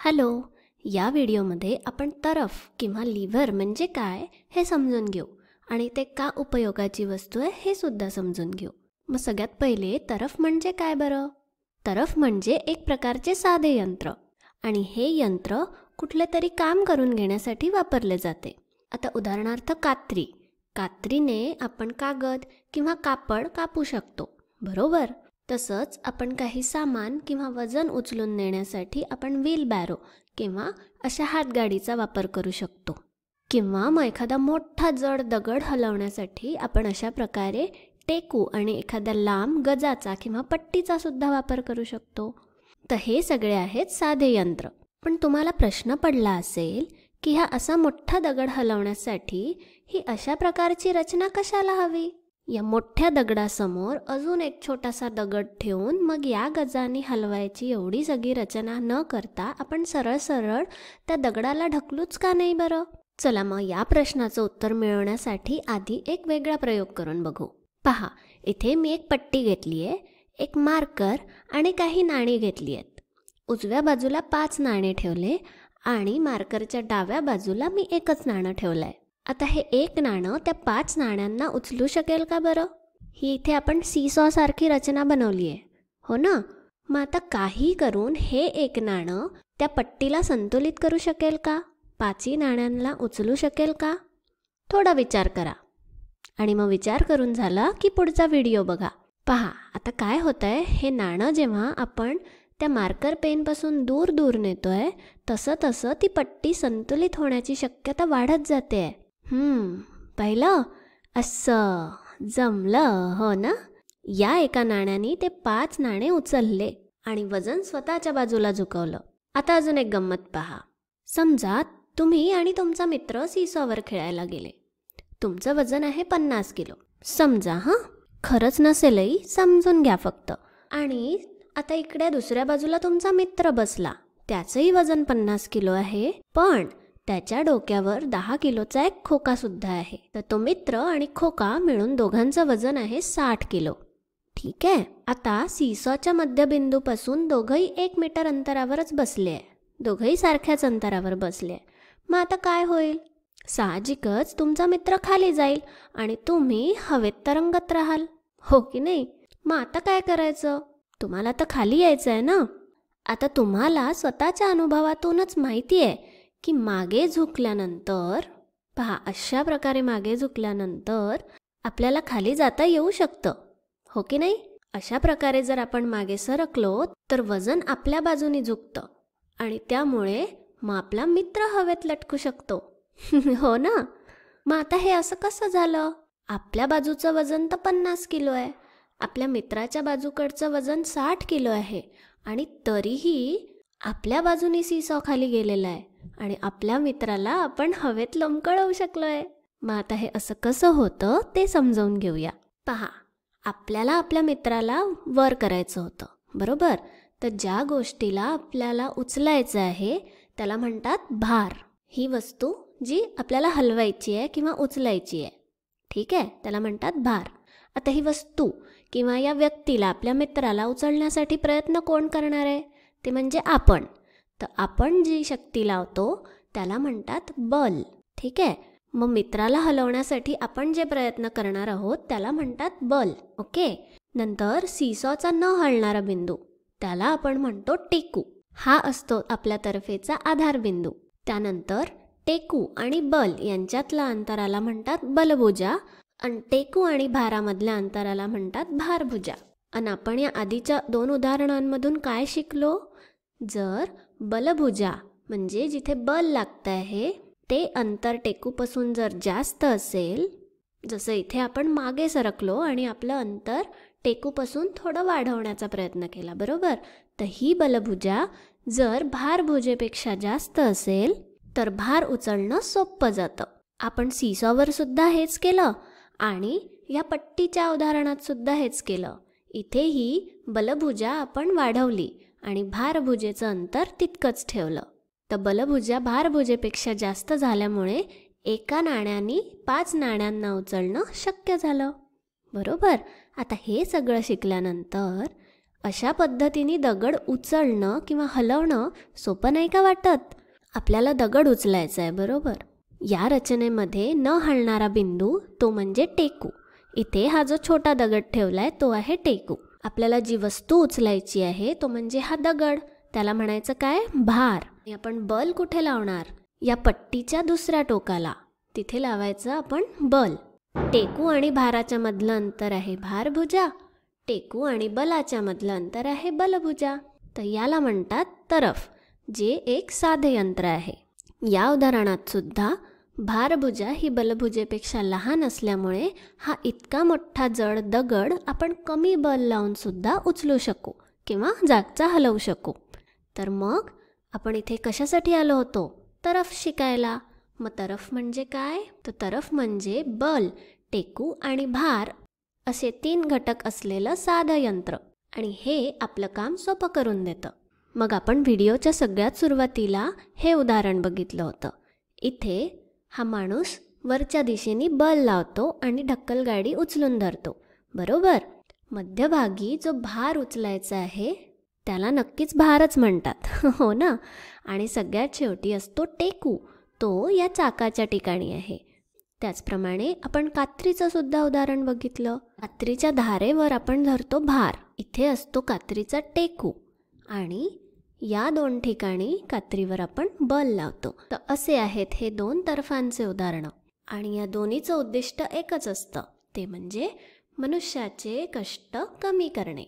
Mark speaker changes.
Speaker 1: Hello. या व्हिडिओमध्ये आपण तरफ किंवा लिव्हर म्हणजे काय हे समजून घेऊ आणि ते का उपयोगाची वस्तू आहे हे सुद्धा समजून घेऊ. मग सगळ्यात पहिले तरफ म्हणजे काय बरं? तरफ म्हणजे एक प्रकारचे साधे यंत्र आणि हे यंत्र कुठले तरी काम करून घेण्यासाठी वापरले जाते. आता उदाहरणार्थ कात्रीने आपण कागद किंवा कापड कापू शकतो, बरोबर? तसंच आपण काही सामान किंवा वजन उचलून नेण्यासाठी आपण व्हील बॅरो किंवा अशा हातगाडीचा वापर करू शकतो. किंवा मग एखादा मोठा जड दगड हलवण्यासाठी आपण अशा प्रकारे टेकू आणि एखाद्या लांब गजाचा किंवा पट्टीचा सुद्धा वापर करू शकतो. तर हे सगळे आहेत साधे यंत्र. पण तुम्हाला प्रश्न पडला असेल की हा असा मोठा दगड हलवण्यासाठी ही अशा प्रकारची रचना कशाला हवी? या मोठ्या दगडासमोर अजून एक छोटासा दगड ठेवून मग या गजाने हलवायची एवढी सगळी रचना न करता आपण सरळ सरळ त्या दगडाला ढकलूच का नाही बरं? चला मग या प्रश्नाचं उत्तर मिळवण्यासाठी आधी एक वेगळा प्रयोग करून बघू. पहा, इथे मी एक पट्टी घेतली आहे, एक मार्कर आणि काही नाणी घेतली आहेत. उजव्या बाजूला 5 नाणे ठेवले आणि मार्करच्या डाव्या बाजूला मी एकच नाणं ठेवलं आहे. आता हे एक नाणं त्या 5 नाण्यांना उचलू शकेल का बरं? ही इथे आपण सीसॉ सारखी रचना बनवली आहे, हो ना? मग आता काही करून हे एक नाणं त्या पट्टीला संतुलित करू शकेल का? 5 नाण्यांना उचलू शकेल का? थोडा विचार करा आणि मग विचार करून झाला की पुढचा व्हिडिओ बघा. पहा, आता काय होतंय, हे नाणं जेव्हा आपण त्या मार्कर पेनपासून दूर दूर नेतोय तसं तसं ती पट्टी संतुलित होण्याची शक्यता वाढत जाते. पाहिलं? असं जमलं, हो ना? या एका नाण्याने ते 5 नाणे उचलले आणि वजन स्वतःच्या बाजूला झुकवलं. आता अजून एक गंमत पहा. समजा तुम्ही आणि तुमचा मित्र सीसॉवर खेळायला गेले. तुमचं वजन आहे 50 किलो समजा. खरंच नसेलही, समजून घ्या फक्त. आणि आता इकडे दुसऱ्या बाजूला तुमचा मित्र बसला. त्याचंही वजन 50 किलो आहे, पण त्याच्या डोक्यावर 10 किलोचा एक खोका सुद्धा आहे. तर तो मित्र आणि खोका मिळून दोघांचं वजन आहे 60 किलो. ठीक आहे. आता सीसॉच्या मध्यबिंदूपासून दोघंही 1 मीटर अंतरावरच बसले आहे. दोघंही सारख्याच अंतरावर बसले आहे. मग आता काय होईल? साहजिकच तुमचा मित्र खाली जाईल आणि तुम्ही हवेत तरंगत राहाल, हो की नाही? मग आता काय करायचं? तुम्हाला तर खाली यायचं आहे ना. आता तुम्हाला स्वतःच्या अनुभवातूनच माहिती आहे की मागे झुकल्यानंतर, पहा, अशा प्रकारे मागे झुकल्यानंतर आपल्याला खाली जाता येऊ शकतं, हो की नाही? अशा प्रकारे जर आपण मागे सरकलो तर वजन आपल्या बाजूने झुकतं आणि त्यामुळे मग आपला मित्र हवेत लटकू शकतो. हो ना? मग आता हे असं कसं झालं? आपल्या बाजूचं वजन तर 50 किलो आहे, आपल्या मित्राच्या बाजूकडचं वजन 60 किलो आहे आणि तरीही आपल्या बाजूने सीसॉ खाली गेलेला आहे आणि आपल्या मित्राला आपण हवेत लोंबकळवू शकलोय. मग आता हे असं कसं होतं ते समजावून घेऊया. पहा, आपल्याला आपल्या मित्राला वर करायचं होतं, बरोबर? तर ज्या गोष्टीला आपल्याला उचलायचं आहे त्याला म्हणतात भार. ही वस्तू जी आपल्याला हलवायची आहे किंवा उचलायची आहे, ठीक आहे, त्याला म्हणतात भार. आता ही वस्तू किंवा या व्यक्तीला, आपल्या मित्राला उचलण्यासाठी प्रयत्न कोण करणार आहे? ते म्हणजे आपण. तर आपण जी शक्ती लावतो त्याला म्हणतात बल, ठीक आहे? मग मित्राला हलवण्यासाठी आपण जे प्रयत्न करणार आहोत त्याला म्हणतात बल, ओके? नंतर सीसॉचा न हलणारा बिंदू त्याला आपण म्हणतो टेकू. हा असतो आपल्या तर्फेचा आधारबिंदू. त्यानंतर टेकू आणि बल यांच्यातल्या अंतराला म्हणतात बलभुजा आणि टेकू आणि भारामधल्या अंतराला म्हणतात भारभुजा. आणि आपण या आधीच्या 2 उदाहरणांमधून काय शिकलो? जर बलभुजा म्हणजे जिथे बल लागतं आहे ते अंतर टेकूपासून जर जास्त असेल, जसं इथे आपण मागे सरकलो आणि आपलं अंतर टेकूपासून थोडं वाढवण्याचा प्रयत्न केला, बरोबर? तर ही बलभुजा जर भारभुजेपेक्षा जास्त असेल तर भार उचलणं सोपं जातं. आपण सीसॉवर सुद्धा हेच केलं आणि या पट्टीच्या उदाहरणात सुद्धा हेच केलं. इथेही बलभुजा आपण वाढवली आणि भारभुजेचं अंतर तितकंच ठेवलं. तर बलभुजा भारभुजेपेक्षा जास्त झाल्यामुळे एका नाण्याने 5 नाण्यांना उचलणं शक्य झालं, बरोबर? आता हे सगळं शिकल्यानंतर अशा पद्धतीने दगड उचलणं किंवा हलवणं सोपं नाही का वाटत? आपल्याला दगड उचलायचा आहे, बरोबर? या रचनेमध्ये न हलणारा बिंदू तो म्हणजे टेकू. इथे हा जो छोटा दगड ठेवलाय तो आहे टेकू. आपल्याला जी वस्तू उचलायची आहे तो म्हणजे हा दगड, त्याला म्हणायचं काय? भार. आपण बल कुठे लावणार? या पट्टीच्या दुसऱ्या टोकाला, तिथे लावायचं आपण बल. टेकू आणि भाराच्या मधलं अंतर आहे भारभुजा, टेकू आणि बलाच्या मधलं अंतर आहे बलभुजा. तर याला म्हणतात तरफ, जे एक साधे यंत्र आहे. या उदाहरणात सुद्धा भारभुजा ही बलभुजेपेक्षा लहान असल्यामुळे हा इतका मोठा जड दगड आपण कमी बल लावून सुद्धा उचलू शकू किंवा जागचा हलवू शकू. तर मग आपण इथे कशासाठी आलो होतो? तरफ शिकायला. मग तरफ म्हणजे काय? तर तरफ म्हणजे बल, टेकू आणि भार असे 3 घटक असलेलं साधं यंत्र. आणि हे आपलं काम सोपं करून देतं. मग आपण व्हिडिओच्या सगळ्यात सुरुवातीला हे उदाहरण बघितलं होतं. इथे हा माणूस वरच्या दिशेने बल लावतो आणि ढक्कलगाडी उचलून धरतो, बरोबर? मध्यभागी जो भार उचलायचा आहे त्याला नक्कीच भारच म्हणतात, हो ना? आणि सगळ्यात शेवटी असतो टेकू, तो या चाकाच्या ठिकाणी आहे. त्याचप्रमाणे आपण कात्रीचं सुद्धा उदाहरण बघितलं. कात्रीच्या धारेवर आपण धरतो भार, इथे असतो कात्रीचा टेकू आणि या 2 ठिकाणी कात्रीवर आपण बल लावतो. तर असे आहेत हे 2 तरफांचे उदाहरणं. आणि या दोन्हीचं उद्दिष्ट एकच असतं, ते म्हणजे मनुष्याचे कष्ट कमी करणे.